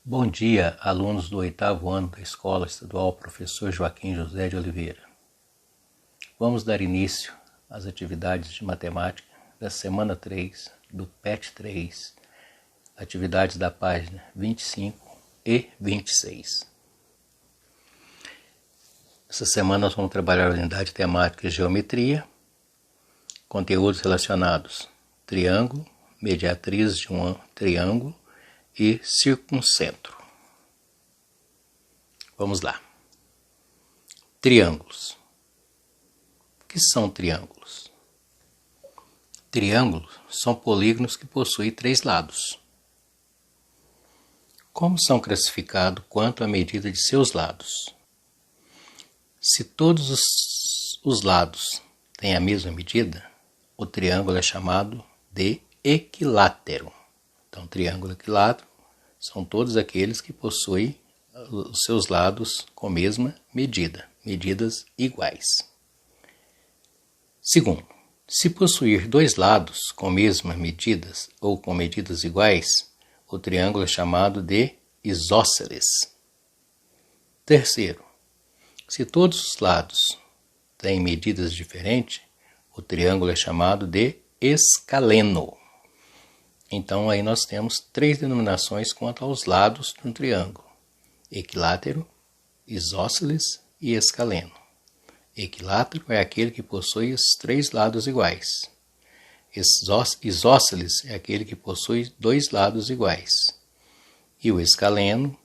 Bom dia, alunos do 8º ano da Escola Estadual Professor Joaquim José de Oliveira. Vamos dar início às atividades de matemática da semana 3 do PET 3, atividades da página 25 e 26. Essa semana nós vamos trabalhar a unidade temática Geometria, conteúdos relacionados triângulo, mediatriz de um triângulo e circuncentro. Vamos lá. Triângulos. O que são triângulos? Triângulos são polígonos que possuem 3 lados. Como são classificados quanto à medida de seus lados? Se todos os lados têm a mesma medida, o triângulo é chamado de equilátero. Então, triângulo equilátero são todos aqueles que possuem os seus lados com a mesma medida, medidas iguais. Segundo, se possuir 2 lados com mesmas medidas ou com medidas iguais, o triângulo é chamado de isósceles. Terceiro, se todos os lados têm medidas diferentes, o triângulo é chamado de escaleno. Então, aí nós temos 3 denominações quanto aos lados de um triângulo: equilátero, isósceles e escaleno. Equilátero é aquele que possui os 3 lados iguais. Isósceles é aquele que possui 2 lados iguais. E o escaleno,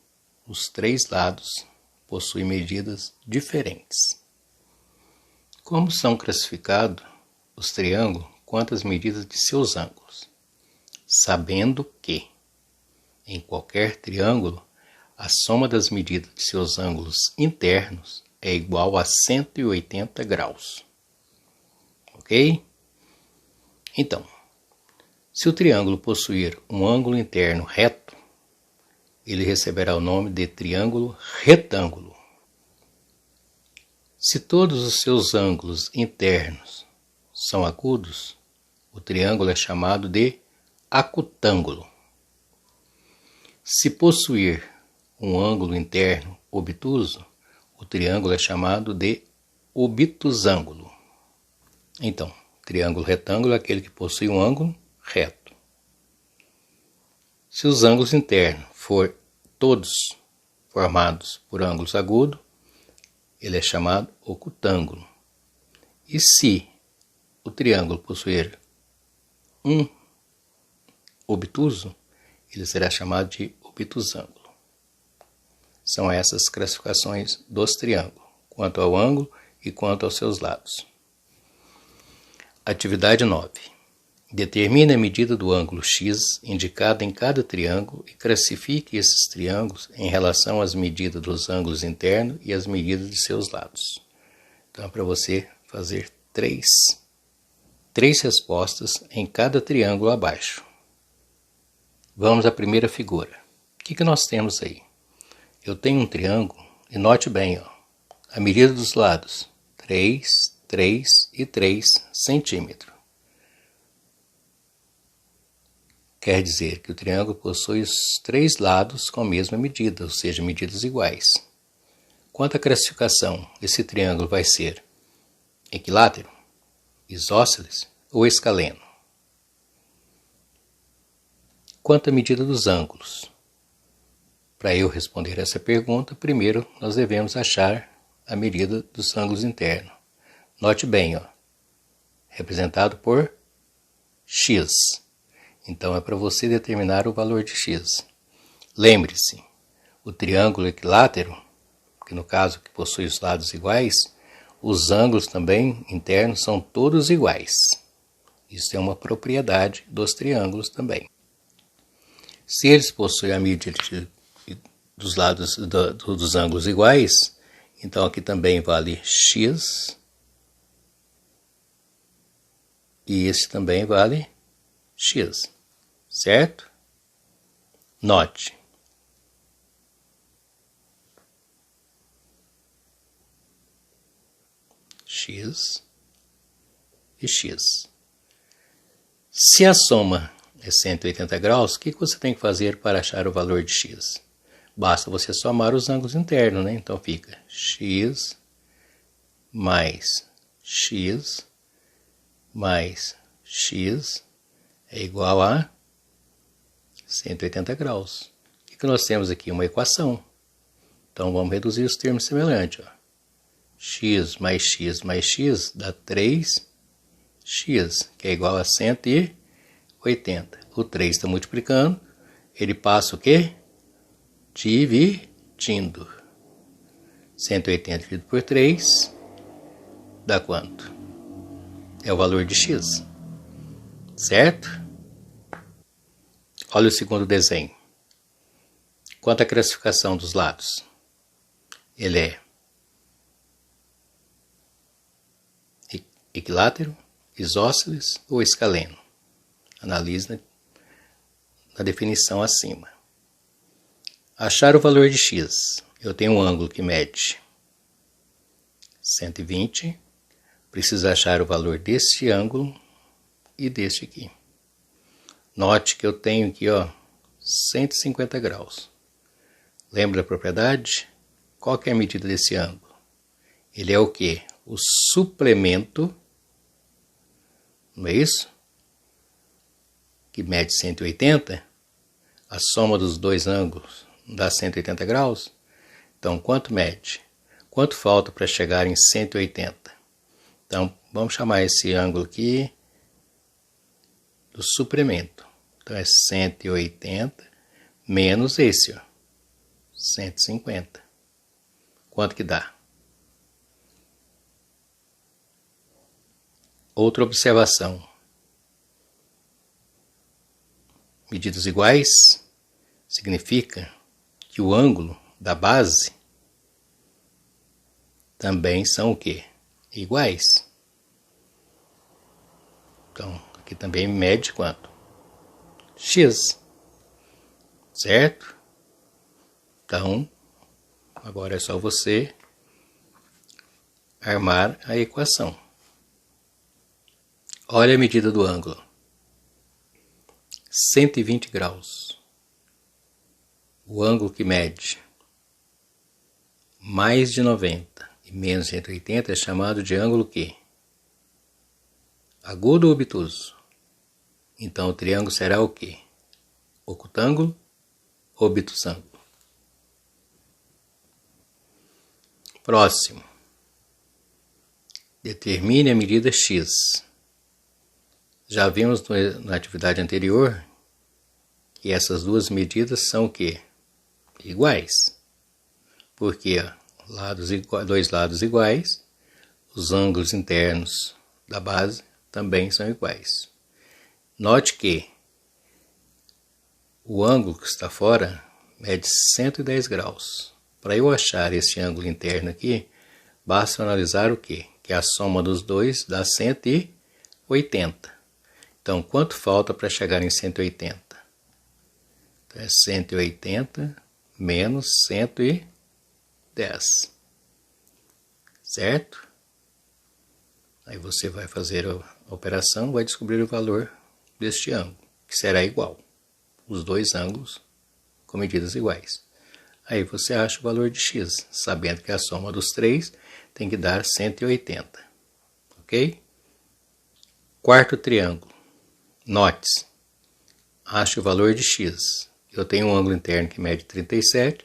os 3 lados possuem medidas diferentes. Como são classificados os triângulos quanto às medidas de seus ângulos? Sabendo que, em qualquer triângulo, a soma das medidas de seus ângulos internos é igual a 180 graus. Ok? Então, se o triângulo possuir um ângulo interno reto, ele receberá o nome de triângulo retângulo. Se todos os seus ângulos internos são agudos, o triângulo é chamado de acutângulo. Se possuir um ângulo interno obtuso, o triângulo é chamado de obtusângulo. Então, triângulo retângulo é aquele que possui um ângulo reto. Se os ângulos internos forem todos formados por ângulos agudos, ele é chamado ocutângulo. E se o triângulo possuir um obtuso, ele será chamado de obtusângulo. São essas classificações dos triângulos, quanto ao ângulo e quanto aos seus lados. Atividade 9. Determine a medida do ângulo X indicada em cada triângulo e classifique esses triângulos em relação às medidas dos ângulos internos e às medidas de seus lados. Então, é para você fazer três respostas em cada triângulo abaixo. Vamos à primeira figura. O que nós temos aí? Eu tenho um triângulo e note bem, a medida dos lados, 3, 3 e 3 centímetros. Quer dizer que o triângulo possui os 3 lados com a mesma medida, ou seja, medidas iguais. Quanto à classificação, esse triângulo vai ser equilátero, isósceles ou escaleno? Quanto à medida dos ângulos? Para eu responder essa pergunta, primeiro nós devemos achar a medida dos ângulos internos. Note bem, representado por x. Então é para você determinar o valor de x. Lembre-se, o triângulo equilátero, que no caso que possui os lados iguais, os ângulos também internos são todos iguais. Isso é uma propriedade dos triângulos também. Se eles possuem a medida dos lados dos ângulos iguais, então aqui também vale x e esse também vale x, certo? Note. X e x. Se a soma é 180 graus, o que você tem que fazer para achar o valor de x? basta você somar os ângulos internos, né? Então fica x mais x mais x é igual a 180 graus. O que nós temos aqui? Uma equação. Então vamos reduzir os termos semelhantes. Ó. X mais x mais x dá 3x, que é igual a 180. O 3 está multiplicando, ele passa o quê? Dividindo. 180 dividido por 3 dá quanto? É o valor de x. Certo? Olha o segundo desenho. Quanto à classificação dos lados? Ele é equilátero, isósceles ou escaleno? Analise na definição acima. Achar o valor de x. Eu tenho um ângulo que mede 120. Preciso achar o valor deste ângulo e deste aqui. Note que eu tenho aqui, ó, 150 graus. Lembra da propriedade? Qual que é a medida desse ângulo? Ele é o quê? O suplemento, não é isso? Que mede 180. A soma dos dois ângulos dá 180 graus. Então, quanto mede? Quanto falta para chegar em 180? Então, vamos chamar esse ângulo aqui do suplemento. Então, é 180 menos esse, ó, 150. Quanto que dá? Outra observação. Medidas iguais significa que o ângulo da base também são o quê? Iguais. Então, aqui também mede quanto? X. Certo? Então, agora é só você armar a equação. Olha a medida do ângulo. 120 graus. O ângulo que mede mais de 90 e menos 180 é chamado de ângulo quê? Agudo ou obtuso? Então o triângulo será o quê? Ocutângulo ou obtusângulo? Próximo. Determine a medida x. Já vimos na atividade anterior que essas duas medidas são o quê? Iguais. Porque dois lados iguais, os ângulos internos da base também são iguais. Note que o ângulo que está fora mede 110 graus. Para eu achar esse ângulo interno aqui, basta analisar o quê? Que a soma dos dois dá 180. Então, quanto falta para chegar em 180? Então, é 180 menos 110. Certo? Aí você vai fazer a operação, vai descobrir o valor deste ângulo, que será igual. Os dois ângulos com medidas iguais. Aí você acha o valor de x, sabendo que a soma dos três tem que dar 180. Ok? Quarto triângulo. Note, ache o valor de x. Eu tenho um ângulo interno que mede 37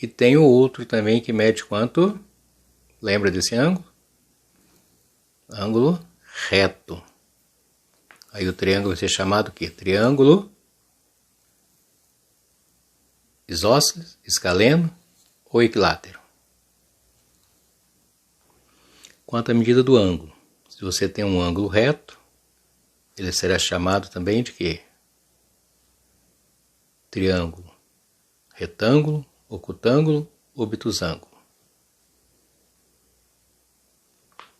e tenho outro também que mede quanto? Lembra desse ângulo? Ângulo reto. Aí o triângulo vai ser chamado o quê? Triângulo isósceles, escaleno ou equilátero. Quanto à medida do ângulo, se você tem um ângulo reto, ele será chamado também de quê? Triângulo retângulo, ocutângulo, obtusângulo.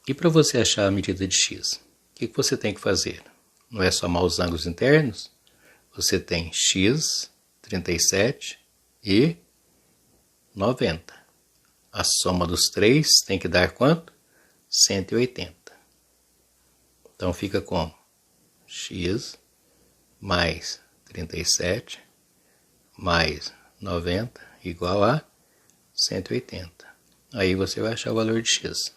E para você achar a medida de x, o que você tem que fazer? Não é somar os ângulos internos? Você tem x, 37 e 90. A soma dos três tem que dar quanto? 180. Então fica como? X mais 37 mais 90 igual a 180. Aí você vai achar o valor de x.